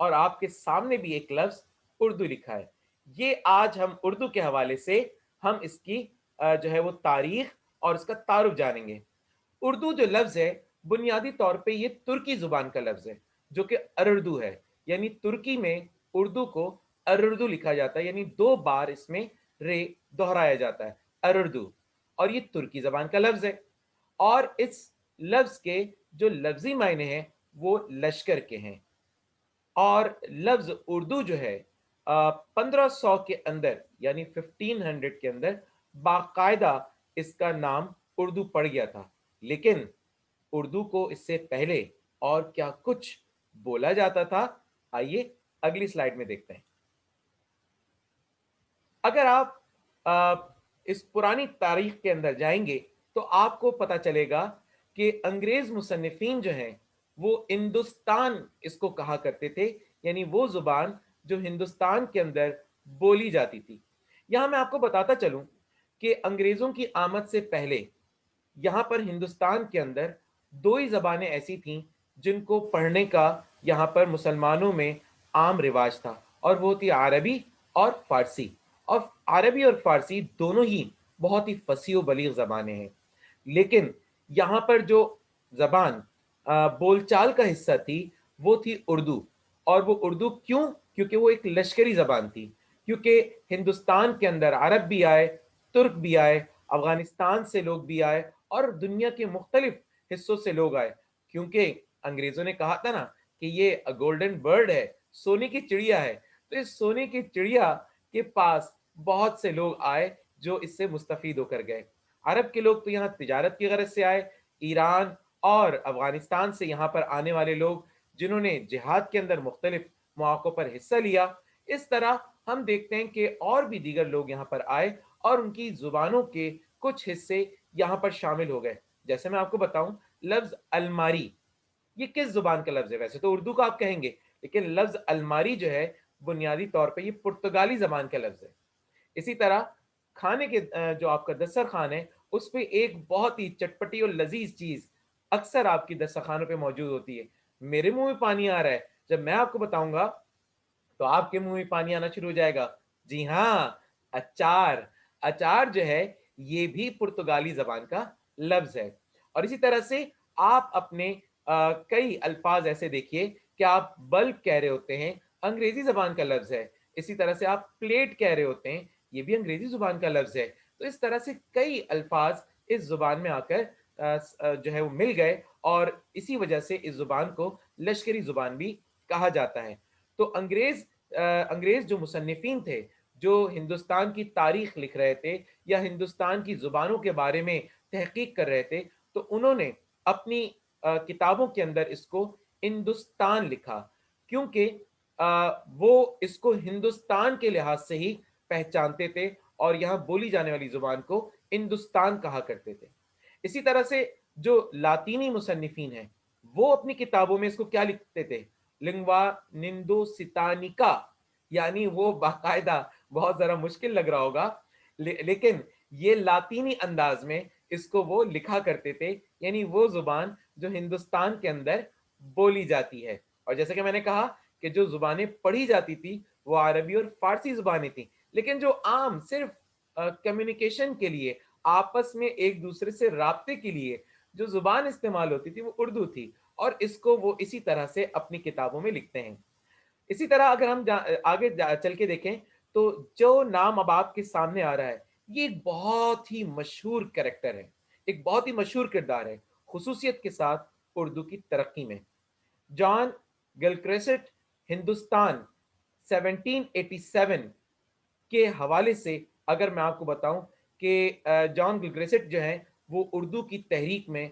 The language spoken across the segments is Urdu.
اور آپ کے سامنے بھی ایک لفظ اردو لکھا ہے. یہ آج ہم اردو کے حوالے سے ہم اس کی جو ہے وہ تاریخ اور اس کا تعارف جانیں گے. اردو جو لفظ ہے بنیادی طور پہ یہ ترکی زبان کا لفظ ہے جو کہ اردو ہے. یعنی ترکی میں اردو کو اردو لکھا جاتا ہے، یعنی 2 بار اس میں رے دہرایا جاتا ہے، اردو. اور یہ ترکی زبان کا لفظ ہے. اور اس لفظ کے جو لفظی معنی ہیں وہ لشکر کے ہیں. اور لفظ اردو جو ہے 1500 کے اندر یعنی 1500 کے اندر باقاعدہ اس کا نام اردو پڑ گیا تھا. لیکن اردو کو اس سے پہلے اور کیا کچھ بولا جاتا تھا، آئیے اگلی سلائیڈ میں دیکھتے ہیں. اگر آپ اس پرانی تاریخ کے اندر جائیں گے تو آپ کو پتا چلے گا کہ انگریز مصنفین جو ہیں وہ ہندوستان اس کو کہا کرتے تھے، یعنی وہ زبان جو ہندوستان کے اندر بولی جاتی تھی. یہاں میں آپ کو بتاتا چلوں کہ انگریزوں کی آمد سے پہلے یہاں پر ہندوستان کے اندر 2 ہی زبانیں ایسی تھیں جن کو پڑھنے کا یہاں پر مسلمانوں میں عام رواج تھا، اور وہ تھی عربی اور فارسی. اور عربی اور فارسی دونوں ہی بہت ہی فصیح و بلیغ زبانیں ہیں. لیکن یہاں پر جو زبان بول چال کا حصہ تھی وہ تھی اردو. اور وہ اردو کیوں؟ کیونکہ وہ ایک لشکری زبان تھی. کیونکہ ہندوستان کے اندر عرب بھی آئے، ترک بھی آئے، افغانستان سے لوگ بھی آئے، اور دنیا کے مختلف حصوں سے لوگ آئے. کیونکہ انگریزوں نے کہا تھا نا کہ یہ گولڈن برڈ ہے، سونے کی چڑیا ہے. تو اس سونے کی چڑیا کے پاس بہت سے لوگ آئے جو اس سے مستفید ہو کر گئے. عرب کے لوگ تو یہاں تجارت کی غرض سے آئے. ایران اور افغانستان سے یہاں پر آنے والے لوگ جنہوں نے جہاد کے اندر مختلف مواقعوں پر حصہ لیا. اس طرح ہم دیکھتے ہیں کہ اور بھی دیگر لوگ یہاں پر آئے اور ان کی زبانوں کے کچھ حصے یہاں پر شامل ہو گئے. جیسے میں آپ کو بتاؤں، لفظ الماری یہ کس زبان کا لفظ ہے؟ ویسے تو اردو کا آپ کہیں گے، لیکن لفظ الماری جو ہے بنیادی طور پہ یہ پرتگالی زبان کا لفظ ہے. اسی طرح کھانے کے جو آپ کا دسترخوان ہے اس پہ ایک بہت ہی چٹپٹی اور لذیذ چیز اکثر آپ کی دسترخوانوں پہ موجود ہوتی ہے. میرے منہ میں پانی آ رہا ہے جب میں آپ کو بتاؤں گا تو آپ کے منہ میں پانی آنا شروع ہو جائے گا. جی ہاں، اچار. اچار جو ہے یہ بھی پرتگالی زبان کا لفظ ہے. اور اسی طرح سے آپ اپنے کئی الفاظ ایسے دیکھیے کہ آپ بلب کہہ رہے ہوتے ہیں، انگریزی زبان کا لفظ ہے. اسی طرح سے آپ پلیٹ کہہ رہے ہوتے ہیں، یہ بھی انگریزی زبان کا لفظ ہے. تو اس طرح سے کئی الفاظ اس زبان میں آ کر جو ہے وہ مل گئے، اور اسی وجہ سے اس زبان کو لشکری زبان بھی کہا جاتا ہے. تو انگریز جو مصنفین تھے جو ہندوستان کی تاریخ لکھ رہے تھے یا ہندوستان کی زبانوں کے بارے میں تحقیق کر رہے تھے، تو انہوں نے اپنی کتابوں کے اندر اس کو ہندوستان لکھا، کیونکہ وہ اس کو ہندوستان کے لحاظ سے ہی پہچانتے تھے اور یہاں بولی جانے والی زبان کو ہندوستان کہا کرتے تھے. اسی طرح سے جو لاطینی مصنفین ہیں وہ اپنی کتابوں میں اس کو کیا لکھتے تھے؟ لنگوا نندو ستانیکا. یعنی وہ باقاعدہ، بہت ذرا مشکل لگ رہا ہوگا لیکن یہ لاطینی انداز میں اس کو وہ لکھا کرتے تھے، یعنی وہ زبان جو ہندوستان کے اندر بولی جاتی ہے. اور جیسے کہ میں نے کہا کہ جو زبانیں پڑھی جاتی تھی وہ عربی اور فارسی زبانیں تھیں، لیکن جو عام صرف کمیونیکیشن کے لیے، آپس میں ایک دوسرے سے رابطے کے لیے جو زبان استعمال ہوتی تھی وہ اردو تھی، اور اس کو وہ اسی طرح سے اپنی کتابوں میں لکھتے ہیں. اسی طرح اگر ہم آگے چل کے دیکھیں تو جو نام اب آپ کے سامنے آ رہا ہے یہ ایک بہت ہی مشہور کریکٹر ہے، ایک بہت ہی مشہور کردار ہے، خصوصیت کے ساتھ اردو کی ترقی میں. جان گلکرسٹ ہندوستان 1787 کے حوالے سے اگر میں آپ کو بتاؤں کہ جان گلکرسٹ جو ہیں وہ اردو کی تحریک میں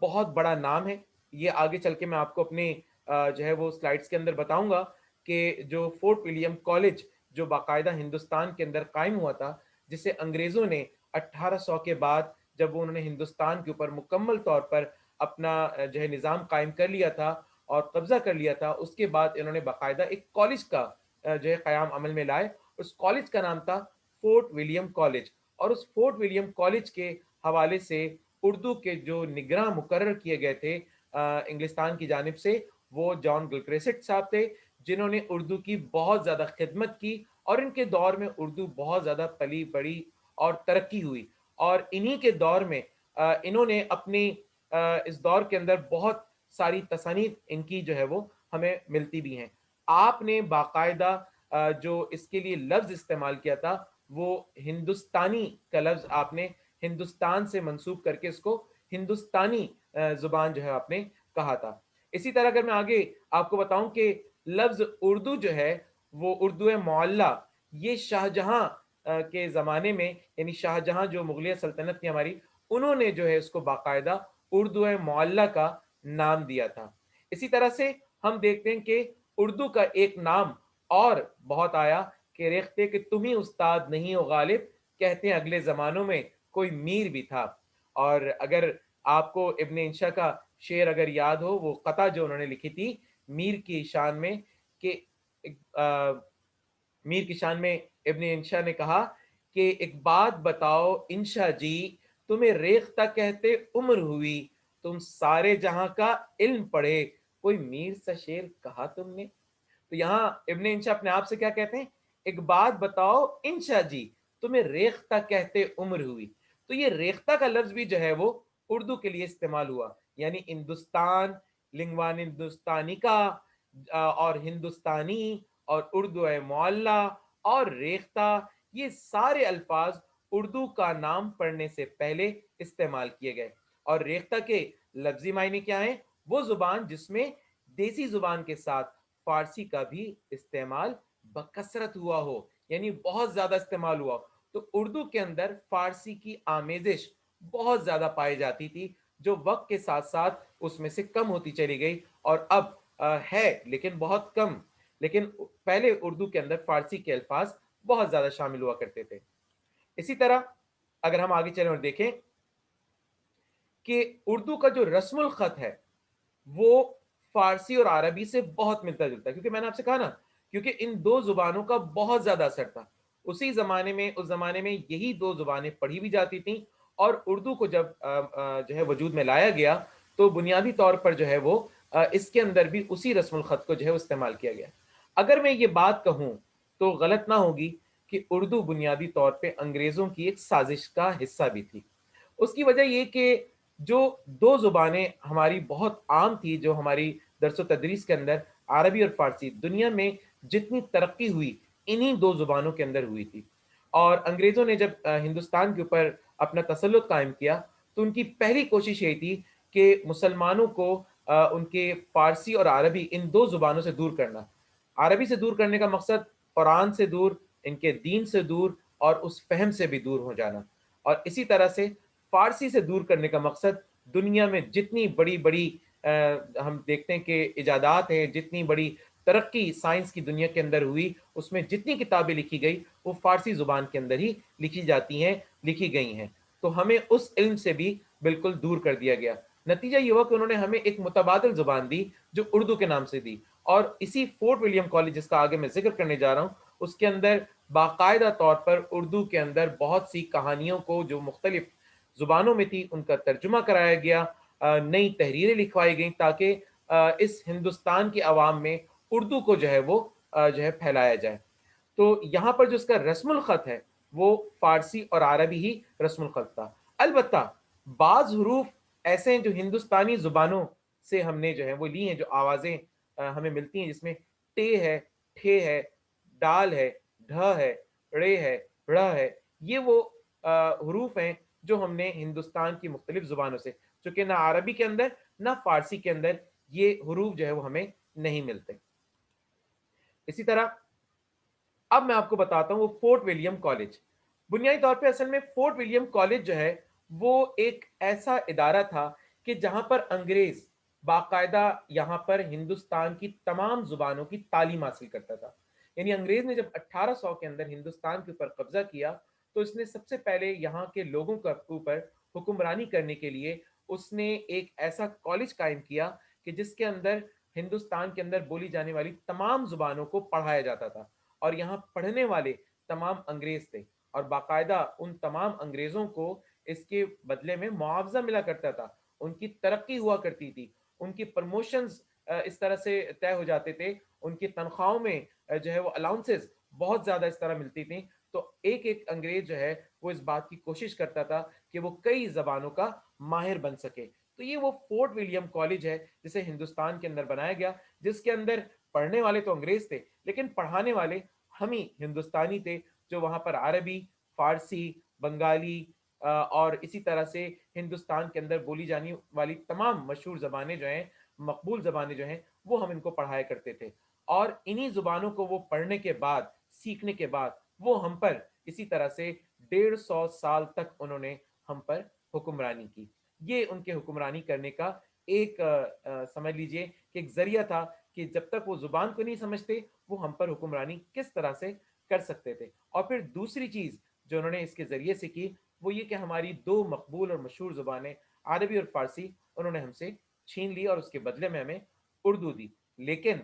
بہت بڑا نام ہے. یہ آگے چل کے میں آپ کو اپنے جو ہے وہ سلائڈز کے اندر بتاؤں گا کہ جو فورٹ ولیم کالج جو باقاعدہ ہندوستان کے اندر قائم ہوا تھا، جسے انگریزوں نے 1800 کے بعد جب انہوں نے ہندوستان کے اوپر مکمل طور پر اپنا جو ہے نظام قائم کر لیا تھا اور قبضہ کر لیا تھا، اس کے بعد انہوں نے باقاعدہ ایک کالج کا جو ہے قیام عمل میں لائے. اس کالج کا نام تھا فورٹ ولیم کالج. اور اس فورٹ ولیم کالج کے حوالے سے اردو کے جو نگراں مقرر کیے گئے تھے انگلستان کی جانب سے، وہ جان گلکرسٹ صاحب تھے، جنہوں نے اردو کی بہت زیادہ خدمت کی اور ان کے دور میں اردو بہت زیادہ پلی بڑی اور ترقی ہوئی، اور انہی کے دور میں انہوں نے اپنی اس دور کے اندر بہت ساری تصانیف ان کی جو ہے وہ ہمیں ملتی بھی ہیں۔ آپ نے باقاعدہ جو اس کے لیے لفظ استعمال کیا تھا وہ ہندوستانی کا لفظ آپ نے ہندوستان سے منسوب کر کے اس کو ہندوستانی زبان جو ہے آپ نے کہا تھا۔ اسی طرح اگر میں آگے آپ کو بتاؤں کہ لفظ اردو جو ہے وہ اردو معلیٰ، یہ شاہ جہاں کے زمانے میں، یعنی شاہ جہاں جو مغلیہ سلطنت تھی ہماری، انہوں نے جو ہے اس کو باقاعدہ اردو معلیٰ کا نام دیا تھا۔ اسی طرح سے ہم دیکھتے ہیں کہ اردو کا ایک نام اور بہت آیا کہ ریختہ کہ تم ہی استاد نہیں ہو غالب، کہتے ہیں اگلے زمانوں میں کوئی میر بھی تھا۔ اور اگر آپ کو ابن انشا کا شعر اگر یاد ہو، وہ قطع جو انہوں نے لکھی تھی میر کی شان میں، کہ میر کی شان میں ابن انشا نے کہا کہ ایک بات بتاؤ انشا جی، تمہیں ریختہ کہتے عمر ہوئی، تم سارے جہاں کا علم پڑھے، کوئی میر سا شعر کہا تم نے؟ تو یہاں ابن انشا اپنے آپ سے کیا کہتے ہیں؟ ایک بات بتاؤ انشا جی، تمہیں ریختہ کہتے عمر ہوئی۔ تو یہ ریختہ کا لفظ بھی جو ہے وہ اردو کے لیے استعمال ہوا، یعنی ہندوستان، لنگوان ہندوستانی کا، اور ہندوستانی اور اردو معلیٰ اور ریختہ، یہ سارے الفاظ اردو کا نام پڑھنے سے پہلے استعمال کیے گئے۔ اور ریختہ کے لفظی معنی کیا ہیں؟ وہ زبان جس میں دیسی زبان کے ساتھ فارسی کا بھی استعمال بکثرت ہوا ہو، یعنی بہت زیادہ استعمال ہوا ہو۔ تو اردو کے اندر فارسی کی آمیزش بہت زیادہ پائی جاتی تھی، جو وقت کے ساتھ ساتھ اس میں سے کم ہوتی چلی گئی، اور اب ہے لیکن بہت کم۔ لیکن پہلے اردو کے اندر فارسی کے الفاظ بہت زیادہ شامل ہوا کرتے تھے۔ اسی طرح اگر ہم آگے چلیں اور دیکھیں کہ اردو کا جو رسم الخط ہے وہ فارسی اور عربی سے بہت ملتا جلتا ہے، کیونکہ میں نے آپ سے کہا نا، کیونکہ ان دو زبانوں کا بہت زیادہ اثر تھا اسی زمانے میں۔ اس زمانے میں یہی دو زبانیں پڑھی بھی جاتی تھیں، اور اردو کو جب جو ہے وجود میں لایا گیا تو بنیادی طور پر جو ہے وہ اس کے اندر بھی اسی رسم الخط کو جو ہے استعمال کیا گیا۔ اگر میں یہ بات کہوں تو غلط نہ ہوگی کہ اردو بنیادی طور پہ انگریزوں کی ایک سازش کا حصہ بھی تھی۔ اس کی وجہ یہ کہ جو دو زبانیں ہماری بہت عام تھی، جو ہماری درس و تدریس کے اندر، عربی اور فارسی، دنیا میں جتنی ترقی ہوئی انہی دو زبانوں کے اندر ہوئی تھی۔ اور انگریزوں نے جب ہندوستان کے اوپر اپنا تسلط قائم کیا تو ان کی پہلی کوشش یہ تھی کہ مسلمانوں کو ان کے فارسی اور عربی ان دو زبانوں سے دور کرنا۔ عربی سے دور کرنے کا مقصد قرآن سے دور، ان کے دین سے دور، اور اس فہم سے بھی دور ہو جانا۔ اور اسی طرح سے فارسی سے دور کرنے کا مقصد دنیا میں جتنی بڑی بڑی ہم دیکھتے ہیں کہ ایجادات ہیں، جتنی بڑی ترقی سائنس کی دنیا کے اندر ہوئی، اس میں جتنی کتابیں لکھی گئی وہ فارسی زبان کے اندر ہی لکھی جاتی ہیں، لکھی گئی ہیں۔ تو ہمیں اس علم سے بھی بالکل دور کر دیا گیا۔ نتیجہ یہ ہوا کہ انہوں نے ہمیں ایک متبادل زبان دی جو اردو کے نام سے دی، اور اسی فورٹ ولیم کالج جس کا آگے میں ذکر کرنے جا رہا ہوں، اس کے اندر باقاعدہ طور پر اردو کے اندر بہت سی کہانیوں کو جو مختلف زبانوں میں تھی ان کا ترجمہ کرایا گیا، نئی تحریریں لکھوائی گئیں تاکہ اس ہندوستان کی عوام میں اردو کو جو ہے وہ جو ہے پھیلایا جائے۔ تو یہاں پر جو اس کا رسم الخط ہے وہ فارسی اور عربی ہی رسم الخط تھا۔ البتہ بعض حروف ایسے ہیں جو ہندوستانی زبانوں سے ہم نے جو ہے وہ لی ہیں، جو آوازیں ہمیں ملتی ہیں، جس میں ٹے ہے، ٹھے ہے، ڈال ہے، ڈھ ہے، ڑے ہے، ڑ ہے، یہ وہ حروف ہیں جو ہم نے ہندوستان کی مختلف زبانوں سے، چونکہ نہ عربی کے اندر نہ فارسی کے اندر یہ حروف جو ہے وہ ہمیں نہیں ملتے۔ اسی طرح اب میں آپ کو بتاتا ہوں وہ فورٹ ولیم کالج۔ بنیادی طور پہ اصل میں فورٹ ولیم کالج جو ہے وہ ایک ایسا ادارہ تھا کہ جہاں پر انگریز باقاعدہ یہاں پر ہندوستان کی تمام زبانوں کی تعلیم حاصل کرتا تھا۔ یعنی انگریز نے جب 1800 کے اندر ہندوستان کے اوپر قبضہ کیا تو اس نے سب سے پہلے یہاں کے لوگوں کے اوپر حکمرانی کرنے کے لیے اس نے ایک ایسا کالج قائم کیا کہ جس کے اندر ہندوستان کے اندر بولی جانے والی تمام زبانوں کو پڑھایا جاتا تھا، اور یہاں پڑھنے والے تمام انگریز تھے، اور باقاعدہ ان تمام انگریزوں کو اس کے بدلے میں معاوضہ ملا کرتا تھا، ان کی ترقی ہوا کرتی تھی، ان کی پروموشنز اس طرح سے طے ہو جاتے تھے، ان کی تنخواہوں میں جو ہے وہ الاؤنسز بہت زیادہ اس طرح ملتی تھیں، تو ایک ایک انگریز جو ہے وہ اس بات کی کوشش کرتا تھا کہ وہ کئی زبانوں کا ماہر بن سکے۔ تو یہ وہ فورٹ ولیم کالج ہے جسے ہندوستان کے اندر بنایا گیا، جس کے اندر پڑھنے والے تو انگریز تھے لیکن پڑھانے والے ہم ہی ہندوستانی تھے، جو وہاں پر عربی، فارسی، بنگالی اور اسی طرح سے ہندوستان کے اندر بولی جانے والی تمام مشہور زبانیں جو ہیں، مقبول زبانیں جو ہیں، وہ ہم ان کو پڑھایا کرتے تھے۔ اور انہی زبانوں کو وہ پڑھنے کے بعد، سیکھنے کے بعد، وہ ہم پر اسی طرح سے 150 سال تک انہوں نے ہم پر حکمرانی کی۔ یہ ان کے حکمرانی کرنے کا ایک سمجھ لیجئے کہ ایک ذریعہ تھا کہ جب تک وہ زبان کو نہیں سمجھتے وہ ہم پر حکمرانی کس طرح سے کر سکتے تھے۔ اور پھر دوسری چیز جو انہوں نے اس کے ذریعے سے کی وہ یہ کہ ہماری دو مقبول اور مشہور زبانیں عربی اور فارسی انہوں نے ہم سے چھین لی اور اس کے بدلے میں ہمیں اردو دی۔ لیکن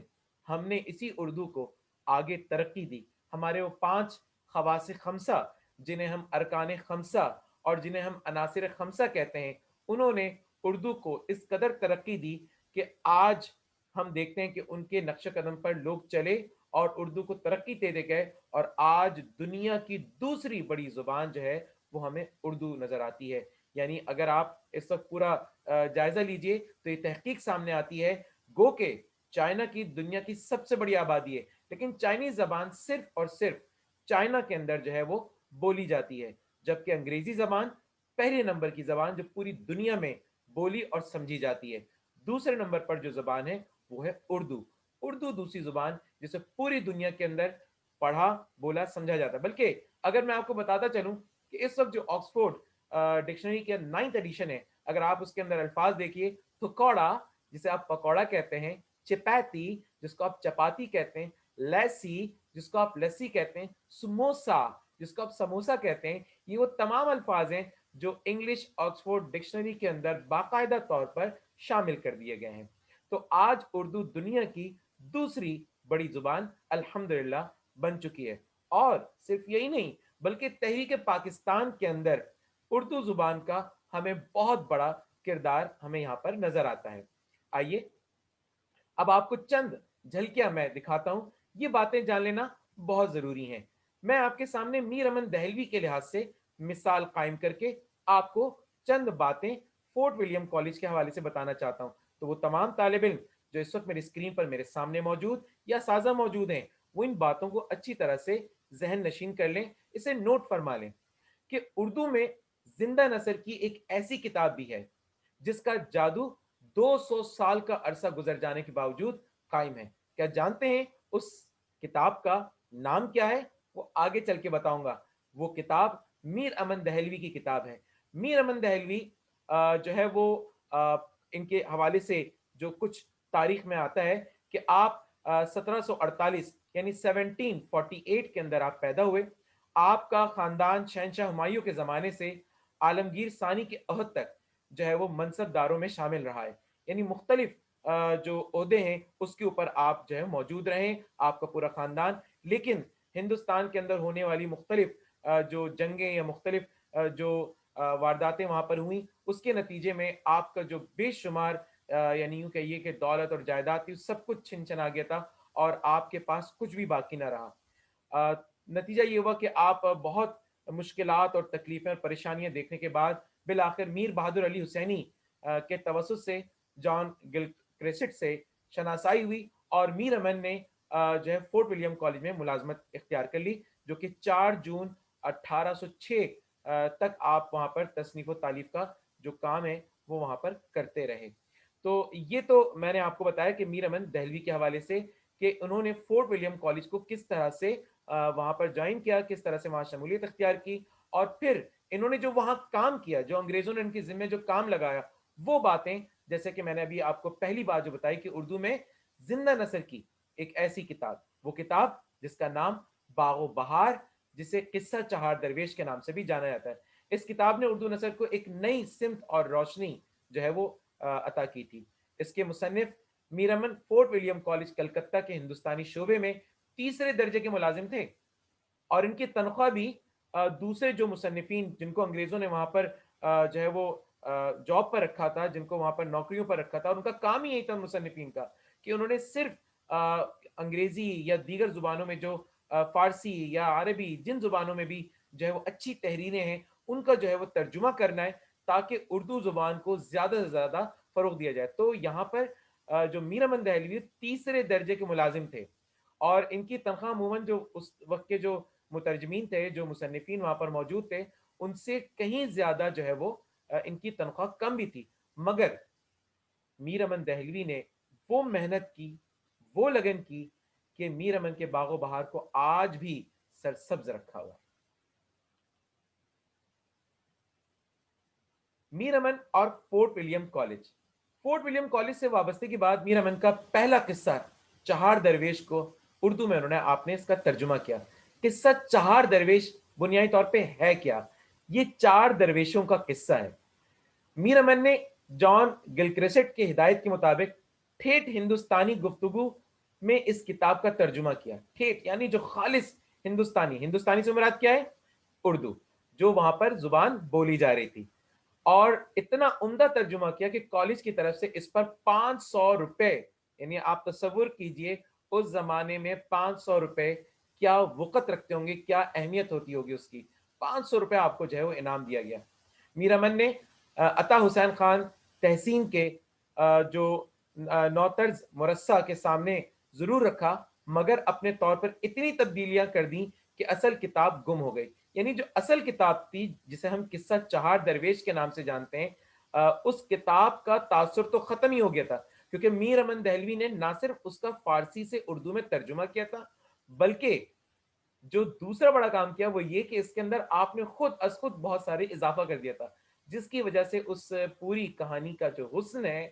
ہم نے اسی اردو کو آگے ترقی دی۔ ہمارے وہ 5 خواص خمسہ جنہیں ہم ارکان خمسہ اور جنہیں ہم عناصر خمسہ کہتے ہیں، انہوں نے اردو کو اس قدر ترقی دی کہ آج ہم دیکھتے ہیں کہ ان کے نقش قدم پر لوگ چلے اور اردو کو ترقی دیتے گئے، اور آج دنیا کی دوسری بڑی زبان جو ہے وہ ہمیں اردو نظر آتی ہے۔ یعنی اگر آپ اس وقت پورا جائزہ لیجئے تو یہ تحقیق سامنے آتی ہے، گو کہ چائنا کی دنیا کی سب سے بڑی آبادی ہے لیکن چائنیز زبان صرف اور صرف چائنا کے اندر جو ہے وہ بولی جاتی ہے، جبکہ انگریزی زبان پہلے نمبر کی زبان جو پوری دنیا میں بولی اور سمجھی جاتی ہے۔ دوسرے نمبر پر جو زبان ہے وہ ہے اردو۔ اردو دوسری زبان جسے پوری دنیا کے اندر پڑھا، بولا، سمجھا جاتا ہے۔ بلکہ اگر میں آپ کو بتاتا چلوں کہ اس وقت جو آکسفورڈ ڈکشنری کے 9th ایڈیشن ہے، اگر آپ اس کے اندر الفاظ دیکھیے تو کوڑا جسے آپ پکوڑا کہتے ہیں، چپاتی جس کو آپ چپاتی کہتے ہیں، لیسی جس کو آپ لسی کہتے ہیں، سموسا جس کو آپ سموسا کہتے ہیں، یہ وہ تمام الفاظ ہیں جو انگلش آکسفورڈ ڈکشنری کے اندر باقاعدہ طور پر شامل کر دیے گئے ہیں۔ تو آج اردو دنیا کی دوسری بڑی زبان الحمدللہ بن چکی ہے۔ اور صرف یہی نہیں بلکہ تحریک پاکستان کے اندر اردو زبان کا ہمیں بہت بڑا کردار ہمیں یہاں پر نظر آتا ہے۔ آئیے اب آپ کو چند جھلکیاں میں دکھاتا ہوں، یہ باتیں جان لینا بہت ضروری ہیں۔ میں آپ کے سامنے میر امن دہلوی کے لحاظ سے مثال قائم کر کے آپ کو چند باتیں فورٹ ولیم کالج کے حوالے سے بتانا چاہتا ہوں۔ تو وہ تمام طالب علم جو اس وقت میری اسکرین پر میرے سامنے موجود یا سازہ موجود ہیں، وہ ان باتوں کو اچھی طرح سے ذہن نشین کر لیں، اسے نوٹ فرما لیں کہ اردو میں زندہ نثر کی ایک ایسی کتاب بھی ہے جس کا جادو 200 سال کا عرصہ گزر جانے کے باوجود قائم ہے۔ کیا جانتے ہیں اس کتاب کا نام کیا ہے؟ وہ آگے چل کے بتاؤں گا۔ وہ کتاب میر امن دہلوی کی کتاب ہے۔ میر امن دہلوی جو ہے وہ ان کے حوالے سے جو کچھ تاریخ میں آتا ہے کہ آپ 1748 یعنی 1748 کے اندر آپ پیدا ہوئے۔ آپ کا خاندان شہنشاہ ہمایوں کے زمانے سے عالمگیر ثانی کے عہد تک جو ہے وہ منصب داروں میں شامل رہا ہے، یعنی مختلف جو عہدے ہیں اس کے اوپر آپ جو ہے موجود رہے، آپ کا پورا خاندان۔ لیکن ہندوستان کے اندر ہونے والی مختلف جو جنگیں یا مختلف جو وارداتیں وہاں پر ہوئیں، اس کے نتیجے میں آپ کا جو بے شمار یعنی یوں کہیے کہ دولت اور جائیداد تھی سب کچھ چھن چھنا گیا تھا اور آپ کے پاس کچھ بھی باقی نہ رہا۔ نتیجہ یہ ہوا کہ آپ بہت مشکلات اور تکلیفیں اور پریشانیاں دیکھنے کے بعد بالآخر میر بہادر علی حسینی کے توسط سے جان گل کریسٹ سے شناسائی ہوئی اور میر امن نے جو ہے فورٹ ولیم کالج میں ملازمت اختیار کر لی، جو کہ 4 جون 1806 تک آپ وہاں پر تصنیف و تالیف کا جو کام ہے وہ وہاں پر کرتے رہے۔ تو یہ تو میں نے آپ کو بتایا کہ میر امن دہلوی کے حوالے سے کہ انہوں نے فورٹ ولیم کالج کو کس طرح سے وہاں پر جوائن کیا، کس طرح سے وہاں شمولیت اختیار کی، اور پھر انہوں نے جو وہاں کام کیا، جو انگریزوں نے ان کے ذمہ جو کام لگایا، وہ باتیں جیسے کہ میں نے ابھی آپ کو پہلی بات جو بتائی کہ اردو میں زندہ نثر کی ایک ایسی کتاب، وہ کتاب جس کا نام باغ و بہار، جسے قصہ چہار درویش کے نام سے بھی جانا جاتا ہے، اس کتاب نے اردو نثر کو ایک نئی سمت اور روشنی جو ہے وہ عطا کی تھی۔ اس کے مصنف میر امن فورٹ ولیم کالج کلکتہ کے ہندوستانی شعبے میں تیسرے درجے کے ملازم تھے، اور ان کی تنخواہ بھی دوسرے جو مصنفین جن کو انگریزوں نے وہاں پر جو ہے وہ جاب پر رکھا تھا، جن کو وہاں پر نوکریوں پر رکھا تھا، اور ان کا کام ہی یہی تھا مصنفین کا کہ انہوں نے صرف انگریزی یا دیگر زبانوں میں جو فارسی یا عربی جن زبانوں میں بھی جو ہے وہ اچھی تحریریں ہیں ان کا جو ہے وہ ترجمہ کرنا ہے تاکہ اردو زبان کو زیادہ سے زیادہ فروغ دیا جائے. تو یہاں پر جو میر امن دہلوی تیسرے درجے کے ملازم تھے اور ان کی تنخواہ عموماً جو اس وقت کے جو مترجمین تھے جو مصنفین وہاں پر موجود تھے ان سے کہیں زیادہ جو ہے وہ ان کی تنخواہ کم بھی تھی. مگر میر امن دہلوی نے وہ محنت کی, وہ لگن کی کہ میر امن کے باغ و بہار کو آج بھی سرسبز رکھا ہوا ہے. میر امن اور Fort William college. Fort William college سے وابستگی کے بعد میر امن کا پہلا قصہ چہار درویش کو اردو میں انہوں نے آپ نے اس کا ترجمہ کیا. قصہ چہار درویش بنیادی طور پہ ہے کیا؟ یہ چار درویشوں کا قصہ ہے. میر امن نے جان گلکرسٹ کی ہدایت کے مطابق ٹھیٹ ہندوستانی گفتگو میں اس کتاب کا ترجمہ کیا. ٹھیٹ یعنی جو خالص ہندوستانی, ہندوستانی سے مراد کیا ہے؟ اردو, جو وہاں پر زبان بولی جا رہی تھی. اور اتنا عمدہ ترجمہ کیا کہ کالج کی طرف سے اس پر 500 روپے, یعنی آپ تصور کیجئے اس زمانے میں 500 روپے کیا وقت رکھتے ہوں گے, کیا اہمیت ہوتی ہوگی اس کی. 500 روپے آپ کو جو ہے وہ انعام دیا گیا. میر امن نے عطا حسین خان تحسین کے جو نوطرز مرصع کے سامنے ضرور رکھا, مگر اپنے طور پر اتنی تبدیلیاں کر دیں کہ اصل کتاب گم ہو گئی. یعنی جو اصل کتاب تھی جسے ہم قصہ چہار درویش کے نام سے جانتے ہیں, اس کتاب کا تاثر تو ختم ہی ہو گیا تھا, کیونکہ میر امن دہلوی نے نہ صرف اس کا فارسی سے اردو میں ترجمہ کیا تھا, بلکہ جو دوسرا بڑا کام کیا وہ یہ کہ اس کے اندر آپ نے خود از خود بہت سارے اضافہ کر دیا تھا, جس کی وجہ سے اس پوری کہانی کا جو حسن ہے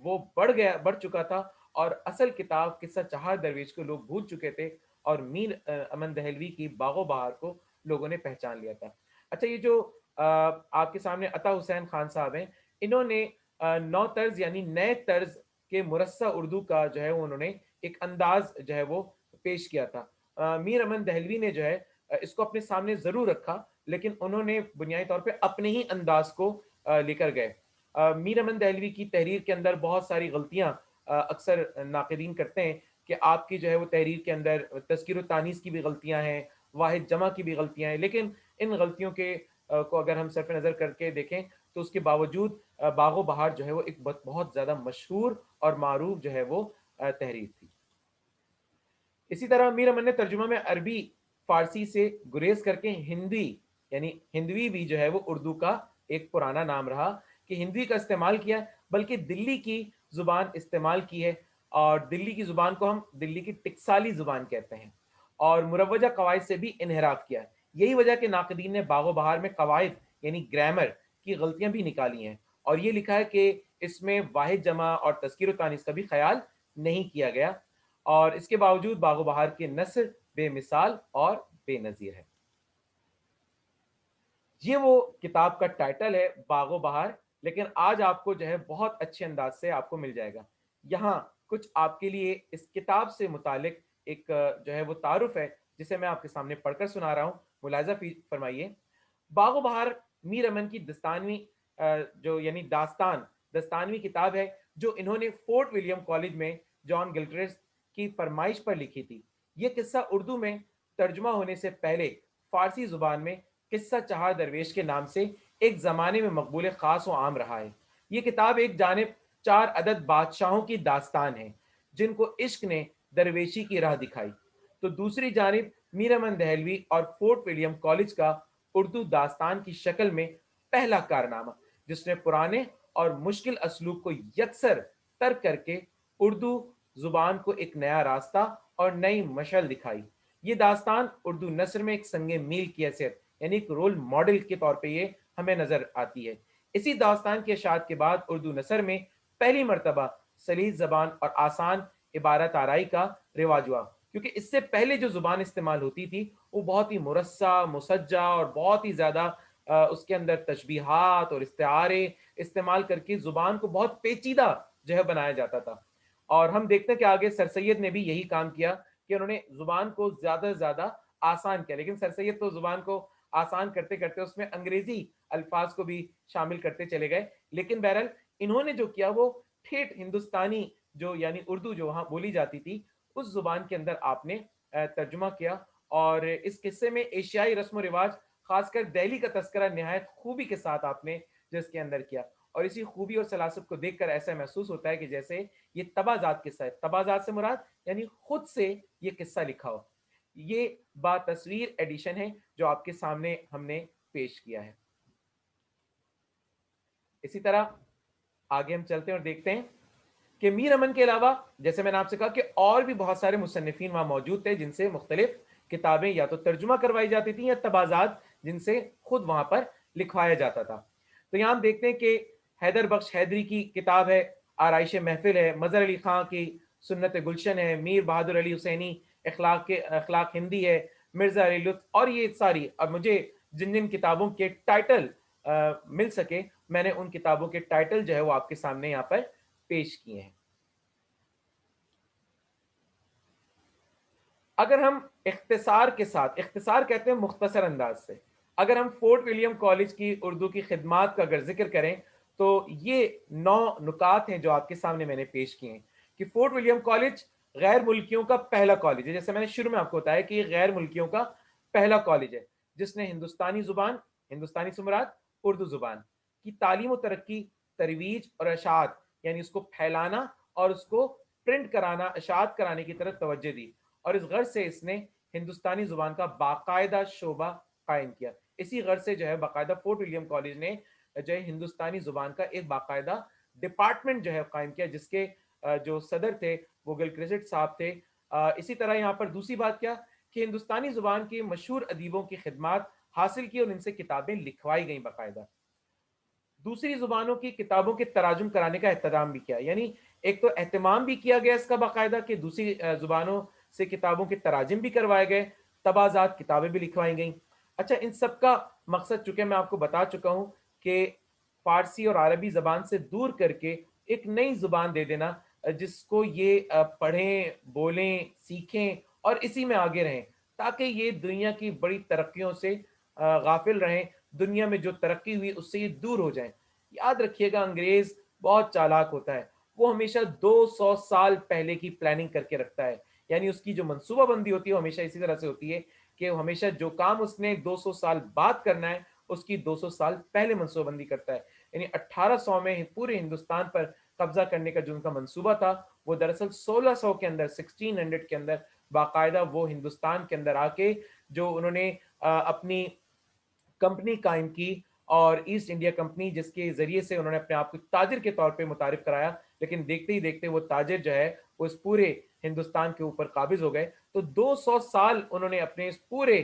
وہ بڑھ چکا تھا, اور اصل کتاب قصہ چہار درویش کو لوگ بھول چکے تھے اور میر امن دہلوی کی باغ و بہار کو لوگوں نے پہچان لیا تھا. اچھا, یہ جو آپ کے سامنے عطا حسین خان صاحب ہیں, انہوں نے نو طرز یعنی نئے طرز کے مرصع اردو کا جو ہے انہوں نے ایک انداز جو ہے وہ پیش کیا تھا. میر امن دہلوی نے جو ہے اس کو اپنے سامنے ضرور رکھا, لیکن انہوں نے بنیادی طور پہ اپنے ہی انداز کو لے کر گئے. میر امن دہلوی کی تحریر کے اندر بہت ساری غلطیاں اکثر ناقدین کرتے ہیں کہ آپ کی جو ہے وہ تحریر کے اندر تذکیر و تانیث کی بھی غلطیاں ہیں, واحد جمع کی بھی غلطیاں ہیں, لیکن ان غلطیوں کے کو اگر ہم صرف نظر کر کے دیکھیں تو اس کے باوجود باغ و بہار جو ہے وہ ایک بہت زیادہ مشہور اور معروف جو ہے وہ تحریر تھی. اسی طرح میر امن نے ترجمہ میں عربی فارسی سے گریز کر کے ہندی یعنی ہندوی بھی جو ہے وہ اردو کا ایک پرانا نام رہا کہ ہندوی کا استعمال کیا, بلکہ دلی کی زبان استعمال کی ہے, اور دلی کی زبان کو ہم دلی کی ٹکسالی زبان کہتے ہیں, اور مروجہ قواعد سے بھی انحراف کیا ہے. یہی وجہ کہ ناقدین نے باغ و بہار میں قواعد یعنی گرامر کی غلطیاں بھی نکالی ہیں, اور یہ لکھا ہے کہ اس میں واحد جمع اور تذکیر و تانیث کا بھی خیال نہیں کیا گیا, اور اس کے باوجود باغ و بہار کے نثر بے مثال اور بے نظیر ہے. یہ وہ کتاب کا ٹائٹل ہے, باغ و بہار, لیکن آج آپ کو جو ہے بہت اچھے انداز سے آپ کو مل جائے گا. یہاں کچھ آپ کے لیے اس کتاب سے متعلق ایک جو ہے وہ تعارف ہے جسے میں آپ کے سامنے پڑھ کر سنا رہا ہوں, ملاحظہ فرمائیے. باغ و بہار میر امن کی دستانوی جو یعنی دستانوی کتاب ہے جو انہوں نے فورٹ ولیم کالج میں جان گلکرسٹ کی فرمائش پر لکھی تھی. یہ قصہ اردو میں ترجمہ ہونے سے پہلے فارسی زبان میں قصہ چہار درویش کے نام سے ایک زمانے میں مقبول خاص و عام رہا ہے. یہ کتاب ایک جانب 4 عدد بادشاہوں کی داستان ہے جن کو عشق نے درویشی کی راہ دکھائی, تو دوسری جانب میر امن دہلوی اور فورٹ ولیم کالج کا اردو داستان کی شکل میں پہلا کارنامہ جس نے پرانے اور مشکل اسلوب کو یکسر ترک کر کے اردو زبان کو ایک نیا راستہ اور نئی مشعل دکھائی. یہ داستان اردو نثر میں ایک سنگ میل کی حیثیت یعنی ایک رول ماڈل کے طور پہ یہ ہمیں نظر آتی ہے. اسی داستان کے اشاعت کے بعد اردو نثر میں پہلی مرتبہ سلیس زبان اور آسان عبارت آرائی کا رواج ہوا, کیونکہ اس سے پہلے جو زبان استعمال ہوتی تھی وہ بہت ہی مرصع مسجع اور بہت ہی زیادہ اس کے اندر تشبیہات اور استعارے استعمال کر کے زبان کو بہت پیچیدہ جو ہے بنایا جاتا تھا. اور ہم دیکھتے ہیں کہ آگے سر سید نے بھی یہی کام کیا کہ انہوں نے زبان کو زیادہ سے زیادہ آسان کیا, لیکن سر سید تو زبان کو آسان کرتے کرتے اس میں انگریزی الفاظ کو بھی شامل کرتے چلے گئے. لیکن بہرحال انہوں نے جو کیا وہ ٹھیٹ ہندوستانی جو یعنی اردو جو وہاں بولی جاتی تھی اس زبان کے اندر آپ نے ترجمہ کیا، اور اس قصے میں ایشیائی رسم و رواج، خاص کر دہلی کا تذکرہ نہایت خوبی کے ساتھ آپ نے جو اس کے اندر کیا، اور اسی خوبی اور سلاست کو دیکھ کر ایسا محسوس ہوتا ہے کہ جیسے یہ تبازات قصہ ہے۔ تبازات سے مراد یعنی خود سے یہ قصہ لکھا ہو۔ یہ با تصویر ایڈیشن ہے جو آپ کے سامنے ہم نے پیش کیا ہے۔ اسی طرح آگے ہم چلتے ہیں اور دیکھتے ہیں کہ میر امن کے علاوہ جیسے میں نے آپ سے کہا کہ اور بھی بہت سارے مصنفین وہاں موجود تھے جن سے مختلف کتابیں یا تو ترجمہ کروائی جاتی تھیں یا تبازات جن سے خود وہاں پر لکھوایا جاتا تھا۔ تو یہاں ہم دیکھتے ہیں کہ حیدر بخش حیدری کی کتاب ہے آرائش محفل ہے، مظہر علی خان کی سنت گلشن ہے، میر بہادر علی حسینی اخلاق ہندی ہے، مرزا علی لطف، اور یہ ساری اب مجھے جن جن کتابوں کے ٹائٹل مل سکے میں نے ان کتابوں کے ٹائٹل جو ہے وہ آپ کے سامنے یہاں پر پیش کیے ہیں۔ اگر ہم اختصار کے ساتھ، اختصار کہتے ہیں مختصر انداز سے، اگر ہم فورٹ ولیم کالج کی اردو کی خدمات کا اگر ذکر کریں تو یہ 9 نکات ہیں جو آپ کے سامنے میں نے پیش کیے ہیں کہ فورٹ ولیم کالج غیر ملکیوں کا پہلا کالج ہے، جیسے میں نے شروع میں آپ کو بتایا کہ یہ غیر ملکیوں کا پہلا کالج ہے جس نے ہندوستانی زبان، ہندوستانی سے مراد اردو زبان کی تعلیم و ترقی، ترویج اور اشاعت یعنی اس کو پھیلانا اور اس کو پرنٹ کرانا، اشاعت کرانے کی طرف توجہ دی، اور اس غرض سے اس نے ہندوستانی زبان کا باقاعدہ شعبہ قائم کیا۔ اسی غرض سے جو ہے باقاعدہ فورٹ ولیم کالج نے جو ہے ہندوستانی زبان کا ایک باقاعدہ ڈپارٹمنٹ جو ہے قائم کیا جس کے جو صدر تھے وہ گلکرسٹ صاحب تھے۔ اسی طرح یہاں پر دوسری بات کیا کہ ہندوستانی زبان کے مشہور ادیبوں کی خدمات حاصل کی اور ان سے کتابیں لکھوائی گئیں باقاعدہ۔ دوسری زبانوں کی کتابوں کے تراجم کرانے کا اہتمام بھی کیا، یعنی ایک تو اہتمام بھی کیا گیا اس کا باقاعدہ کہ دوسری زبانوں سے کتابوں کے تراجم بھی کروائے گئے، تبازات کتابیں بھی لکھوائی گئیں۔ اچھا، ان سب کا مقصد چونکہ میں آپ کو بتا چکا ہوں کہ فارسی اور عربی زبان سے دور کر کے ایک نئی زبان دے دینا جس کو یہ پڑھیں، بولیں، سیکھیں اور اسی میں آگے رہیں تاکہ یہ دنیا کی بڑی ترقیوں سے غافل رہیں، دنیا میں جو ترقی ہوئی اس سے یہ دور ہو جائیں۔ یاد رکھیے گا انگریز بہت چالاک ہوتا ہے، وہ ہمیشہ 200 سال پہلے کی پلاننگ کر کے رکھتا ہے، یعنی اس کی جو منصوبہ بندی ہوتی ہے وہ ہمیشہ اسی طرح سے ہوتی ہے کہ وہ ہمیشہ جو کام اس نے 200 سال بعد کرنا ہے اس کی 200 سال پہلے منصوبہ بندی کرتا ہے۔ یعنی 1800 میں پورے ہندوستان پر قبضہ کرنے کا جو ان کا منصوبہ تھا وہ دراصل 1600 کے اندر، 1600 کے اندر باقاعدہ وہ ہندوستان کے اندر آ کے جو انہوں نے اپنی کمپنی قائم کی، اور ایسٹ انڈیا کمپنی جس کے ذریعے سے انہوں نے اپنے آپ کو تاجر کے طور پہ متعارف کرایا، لیکن دیکھتے ہی دیکھتے وہ تاجر جو ہے وہ اس پورے ہندوستان کے اوپر قابض ہو گئے۔ تو 200 سال انہوں نے اپنے اس پورے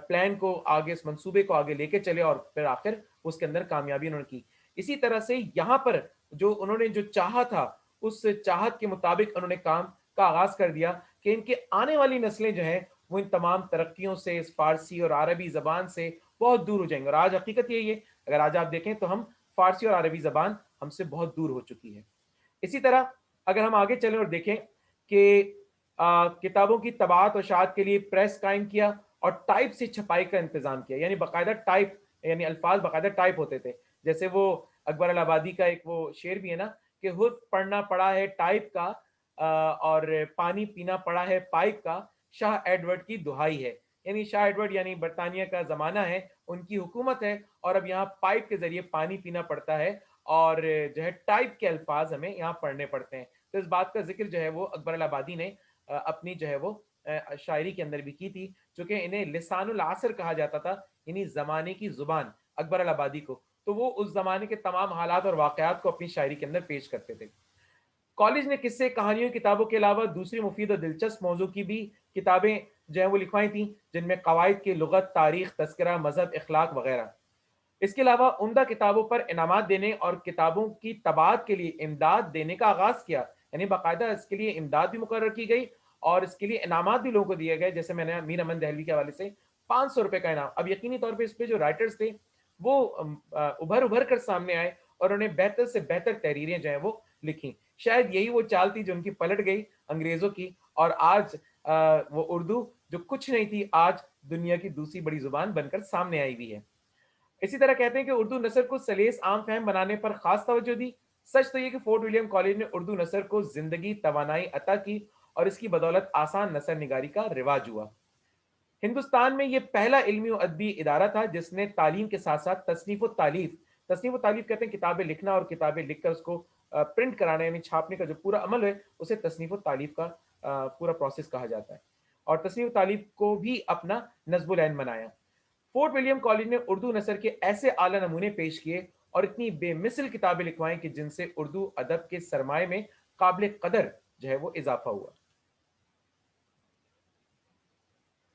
پلان کو آگے، اس منصوبے کو آگے لے کے چلے اور پھر آخر اس کے اندر کامیابی انہوں نے کی۔ اسی طرح سے یہاں پر جو انہوں نے جو چاہا تھا اس چاہت کے مطابق انہوں نے کام کا آغاز کر دیا کہ ان کے آنے والی نسلیں جو ہیں وہ ان تمام ترقیوں سے، اس فارسی اور عربی زبان سے بہت دور ہو جائیں گے، اور آج حقیقت یہی ہے، اگر آج آپ دیکھیں تو ہم فارسی اور عربی زبان ہم سے بہت دور ہو چکی ہے۔ اسی طرح اگر ہم آگے چلیں اور دیکھیں کہ کتابوں کی طباعت و اشاعت کے لیے پریس قائم کیا اور ٹائپ سے چھپائی کا انتظام کیا، یعنی باقاعدہ ٹائپ، یعنی الفاظ باقاعدہ ٹائپ ہوتے تھے، جیسے وہ اکبر الآبادی کا ایک وہ شعر بھی ہے نا کہ حرف پڑھنا پڑا ہے ٹائپ کا اور پانی پینا پڑا ہے پائپ کا، شاہ ایڈورڈ کی دہائی ہے۔ یعنی شاہ ایڈورڈ یعنی برطانیہ کا زمانہ ہے، ان کی حکومت ہے، اور اب یہاں پائپ کے ذریعے پانی پینا پڑتا ہے اور جو ہے ٹائپ کے الفاظ ہمیں یہاں پڑھنے پڑتے ہیں۔ تو اس بات کا ذکر جو ہے وہ اکبر الآبادی نے اپنی جو ہے وہ شاعری کے اندر بھی کی تھی، چونکہ انہیں لسان العصر کہا جاتا تھا، یعنی زمانے کی زبان اکبر الآبادی کو، تو وہ اس زمانے کے تمام حالات اور واقعات کو اپنی شاعری کے اندر پیش کرتے تھے۔ کالج نے قصے، کہانیوں، کتابوں کے علاوہ دوسری مفید اور دلچسپ موضوع کی بھی کتابیں جو ہیں وہ لکھوائی تھیں، جن میں قواعد کی لغت، تاریخ، تذکرہ، مذہب، اخلاق وغیرہ۔ اس کے علاوہ عمدہ کتابوں پر انعامات دینے اور کتابوں کی طباعت کے لیے امداد دینے کا آغاز کیا، یعنی باقاعدہ اس کے لیے امداد بھی مقرر کی گئی اور اس کے لیے انعامات بھی لوگوں کو دیے گئے، جیسے میں نے میر امن دہلوی کے حوالے سے 500 روپے کا انعام۔ اب یقینی طور پہ اس پہ جو رائٹرز تھے وہ ابھر کر سامنے آئے اور انہوں نے بہتر سے بہتر تحریریں جو ہیں وہ لکھی۔ شاید یہی وہ چال تھی جو ان کی پلٹ گئی انگریزوں کی، اور آج وہ اردو جو کچھ نہیں تھی آج دنیا کی دوسری بڑی زبان بن کر سامنے آئی ہوئی ہے۔ اسی طرح کہتے ہیں کہ اردو نثر کو سلیس عام فہم بنانے پر خاص توجہ دی۔ سچ تو یہ کہ فورٹ ولیم کالج نے اردو نثر کو زندگی، توانائی عطا کی اور اس کی بدولت آسان نثر نگاری کا رواج ہوا۔ ہندوستان میں یہ پہلا علمی و ادبی ادارہ تھا جس نے تعلیم کے ساتھ ساتھ تصنیف و تالیف کہتے ہیں کتابیں لکھنا، اور کتابیں لکھ کر اس کو پرنٹ کرانا یعنی چھاپنے کا جو پورا عمل ہے اسے تصنیف و تالیف کا پورا پروسیس کہا جاتا ہے، اور تصنیف و تالیف کو بھی اپنا نصب العین بنایا۔ فورٹ ولیم کالج نے اردو نثر کے ایسے اعلیٰ نمونے پیش کیے اور اتنی بے مثل کتابیں لکھوائیں کہ جن سے اردو ادب کے سرمائے میں قابل قدر جو ہے وہ اضافہ ہوا۔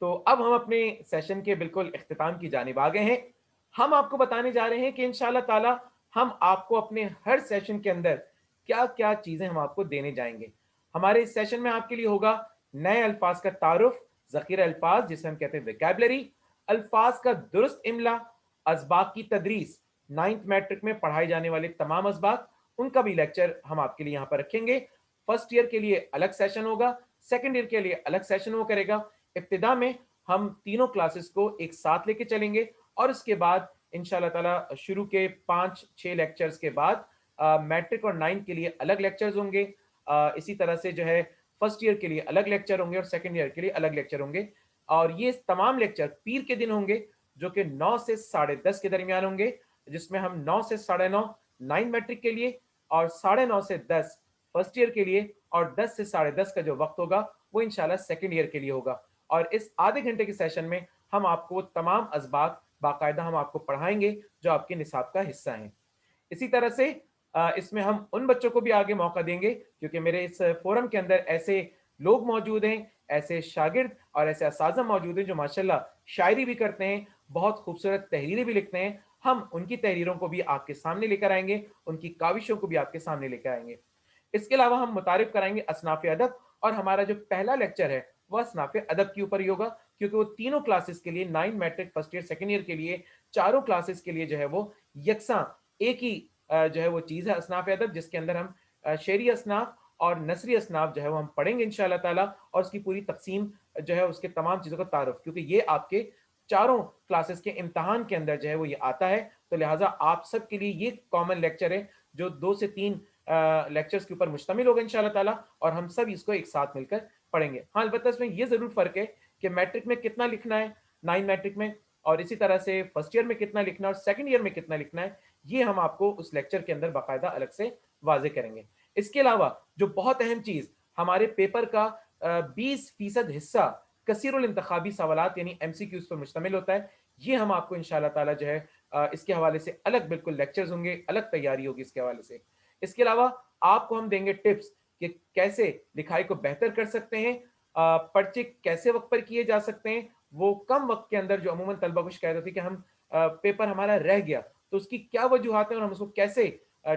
تو اب ہم اپنے سیشن کے بالکل اختتام کی جانب آ گئے ہیں۔ ہم آپ کو بتانے جا رہے ہیں کہ انشاءاللہ تعالی ہم آپ کو اپنے ہر سیشن کے اندر کیا کیا چیزیں ہم آپ کو دینے جائیں گے۔ ہمارے اس سیشن میں آپ کے لیے ہوگا نئے الفاظ کا تعارف، ذخیرہ الفاظ جسے ہم کہتے ہیں ویکیبلری، الفاظ کا درست املا، اسباق کی تدریس، 9th میٹرک میں پڑھائے جانے والے تمام اسباق، ان کا بھی لیکچر ہم آپ کے لیے یہاں پر رکھیں گے۔ فرسٹ ایئر کے لیے الگ سیشن ہوگا، سیکنڈ ایئر کے لیے الگ سیشن وہ کرے گا۔ ابتدا میں ہم تینوں کلاسز کو ایک ساتھ لے کے چلیں گے، اور اس کے بعد انشاءاللہ تعالی شروع کے 5-6 لیکچرز کے بعد میٹرک اور 9 کے لیے الگ لیکچرز ہوں گے۔ اسی طرح سے جو ہے فرسٹ ایئر کے لیے الگ لیکچر ہوں گے اور سیکنڈ ایئر کے لیے الگ لیکچر ہوں گے، اور یہ تمام لیکچر پیر کے دن ہوں گے جو کہ 9 سے 10:30 کے درمیان ہوں گے، جس میں ہم 9 سے 9:30 9 میٹرک کے لیے اور 9:30 سے 10 فرسٹ ایئر کے لیے، اور 10 سے 10:30 کا جو وقت ہوگا وہ انشاءاللہ سیکنڈ ایئر کے لیے ہوگا۔ اور اس آدھے گھنٹے کے سیشن میں ہم آپ کو تمام اسباق باقاعدہ ہم آپ کو پڑھائیں گے جو آپ کے نصاب کا حصہ ہیں۔ اسی طرح سے اس میں ہم ان بچوں کو بھی آگے موقع دیں گے کیونکہ میرے اس فورم کے اندر ایسے لوگ موجود ہیں، ایسے شاگرد اور ایسے اساتذہ موجود ہیں جو ماشاءاللہ شاعری بھی کرتے ہیں، بہت خوبصورت تحریریں بھی لکھتے ہیں۔ ہم ان کی تحریروں کو بھی آپ کے سامنے لے کر آئیں گے، ان کی کاوشوں کو بھی آپ کے سامنے لے کر آئیں گے۔ اس کے علاوہ ہم متعارف کرائیں گے اصناف ادب، اور ہمارا جو پہلا لیکچر ہے وہ اصناف ادب کے اوپر ہی ہوگا، کیونکہ وہ تینوں کلاسز کے لیے 9 matric first year second year کے لیے چاروں کلاسز کے لیے جو ہے وہ یکساں ایک ہی جو ہے وہ چیز ہے اصناف ادب، جس کے اندر ہم شعری اصناف اور نثری اصناف جو ہے وہ ہم پڑھیں گے انشاءاللہ تعالیٰ، اور اس کی پوری تقسیم جو ہے اس کے تمام چیزوں کا تعارف، کیونکہ یہ آپ کے چاروں کلاسز کے امتحان کے اندر جو ہے وہ یہ آتا ہے، تو لہٰذا آپ سب کے لیے یہ کامن لیکچر ہے جو 2 سے 3 لیکچرز کے اوپر مشتمل ہوگا انشاءاللہ تعالیٰ، اور ہم سب اس کو ایک ساتھ مل کر پڑھیں گے۔ ہاں البتہ اس میں یہ ضرور فرق ہے کہ میٹرک میں کتنا لکھنا ہے 9 میٹرک میں، اور اسی طرح سے فرسٹ ایئر میں کتنا لکھنا ہے اور سیکنڈ ایئر میں کتنا لکھنا ہے، یہ ہم آپ کو اس لیکچر کے اندر باقاعدہ الگ سے واضح کریں گے۔ اس کے علاوہ جو بہت اہم چیز، ہمارے پیپر کا 20% حصہ کثیر الانتخابی سوالات یعنی ایم سی کیوز پر مشتمل ہوتا ہے، یہ ہم آپ کو انشاءاللہ تعالیٰ جو ہے اس کے حوالے سے الگ بالکل لیکچرز ہوں گے، الگ تیاری ہوگی اس کے حوالے سے۔ اس کے علاوہ آپ کو ہم دیں گے ٹپس کہ کیسے لکھائی کو بہتر کر سکتے ہیں، پرچے کیسے وقت پر کیے جا سکتے ہیں، وہ کم وقت کے اندر جو عموماً طلبہ کو شکایت ہوتی ہے کہ ہم پیپر ہمارا رہ گیا تو اس کی کیا وجوہات ہیں اور ہم اس کو کیسے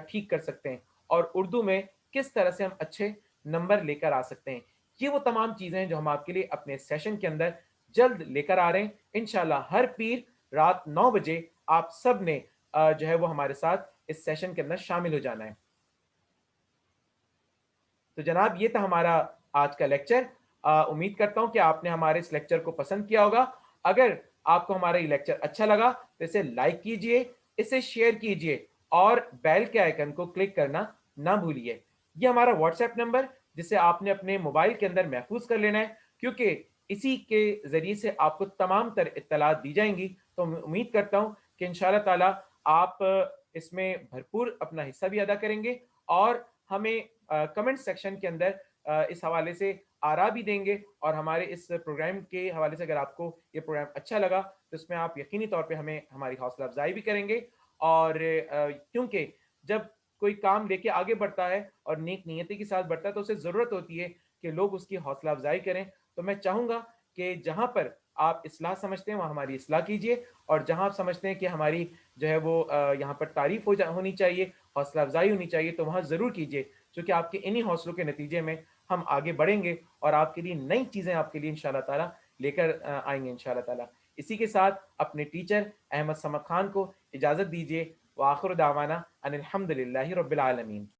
ٹھیک کر سکتے ہیں، اور اردو میں کس طرح سے ہم اچھے نمبر لے کر آ سکتے ہیں۔ یہ وہ تمام چیزیں ہیں جو ہم آپ کے لیے اپنے سیشن کے اندر جلد لے کر آ رہے ہیں انشاءاللہ۔ ہر پیر رات 9 بجے آپ سب نے جو ہے وہ ہمارے ساتھ اس سیشن کے اندر شامل ہو جانا ہے۔ تو جناب یہ تھا ہمارا آج کا لیکچر۔ امید کرتا ہوں کہ آپ نے ہمارے اس لیکچر کو پسند کیا ہوگا۔ اگر آپ کو ہمارا یہ لیکچر اچھا لگا تو اسے لائک کیجئے، اسے شیئر کیجئے، اور بیل کے آئیکن کو کلک کرنا نہ بھولیے۔ یہ ہمارا واٹس ایپ نمبر جسے آپ نے اپنے موبائل کے اندر محفوظ کر لینا ہے، کیونکہ اسی کے ذریعے سے آپ کو تمام تر اطلاعات دی جائیں گی۔ تو امید کرتا ہوں کہ انشاءاللہ تعالی آپ اس میں بھرپور اپنا حصہ بھی ادا کریں گے، اور ہمیں کمنٹ سیکشن کے اندر اس حوالے سے آرا بھی دیں گے، اور ہمارے اس پروگرام کے حوالے سے اگر آپ کو یہ پروگرام اچھا لگا تو اس میں آپ یقینی طور پہ ہمیں ہماری حوصلہ افزائی بھی کریں گے۔ اور کیونکہ جب کوئی کام لے کے آگے بڑھتا ہے اور نیک نیتی کے ساتھ بڑھتا ہے تو اسے ضرورت ہوتی ہے کہ لوگ اس کی حوصلہ افزائی کریں۔ تو میں چاہوں گا کہ جہاں پر آپ اصلاح سمجھتے ہیں وہاں ہماری اصلاح کیجیے، اور جہاں آپ سمجھتے ہیں کہ ہماری جو ہے وہ یہاں پر تعریف ہونی چاہیے، حوصلہ افزائی ہونی چاہیے، تو وہاں ضرور کیجیے، چونکہ آپ کے انہی حوصلوں کے نتیجے میں ہم آگے بڑھیں گے اور آپ کے لیے نئی چیزیں آپ کے لیے انشاءاللہ تعالیٰ لے کر آئیں گے انشاءاللہ تعالیٰ۔ اسی کے ساتھ اپنے ٹیچر احمد صمد خان کو اجازت دیجیے۔ وآخر دعوانا ان الحمد للہ رب العالمین۔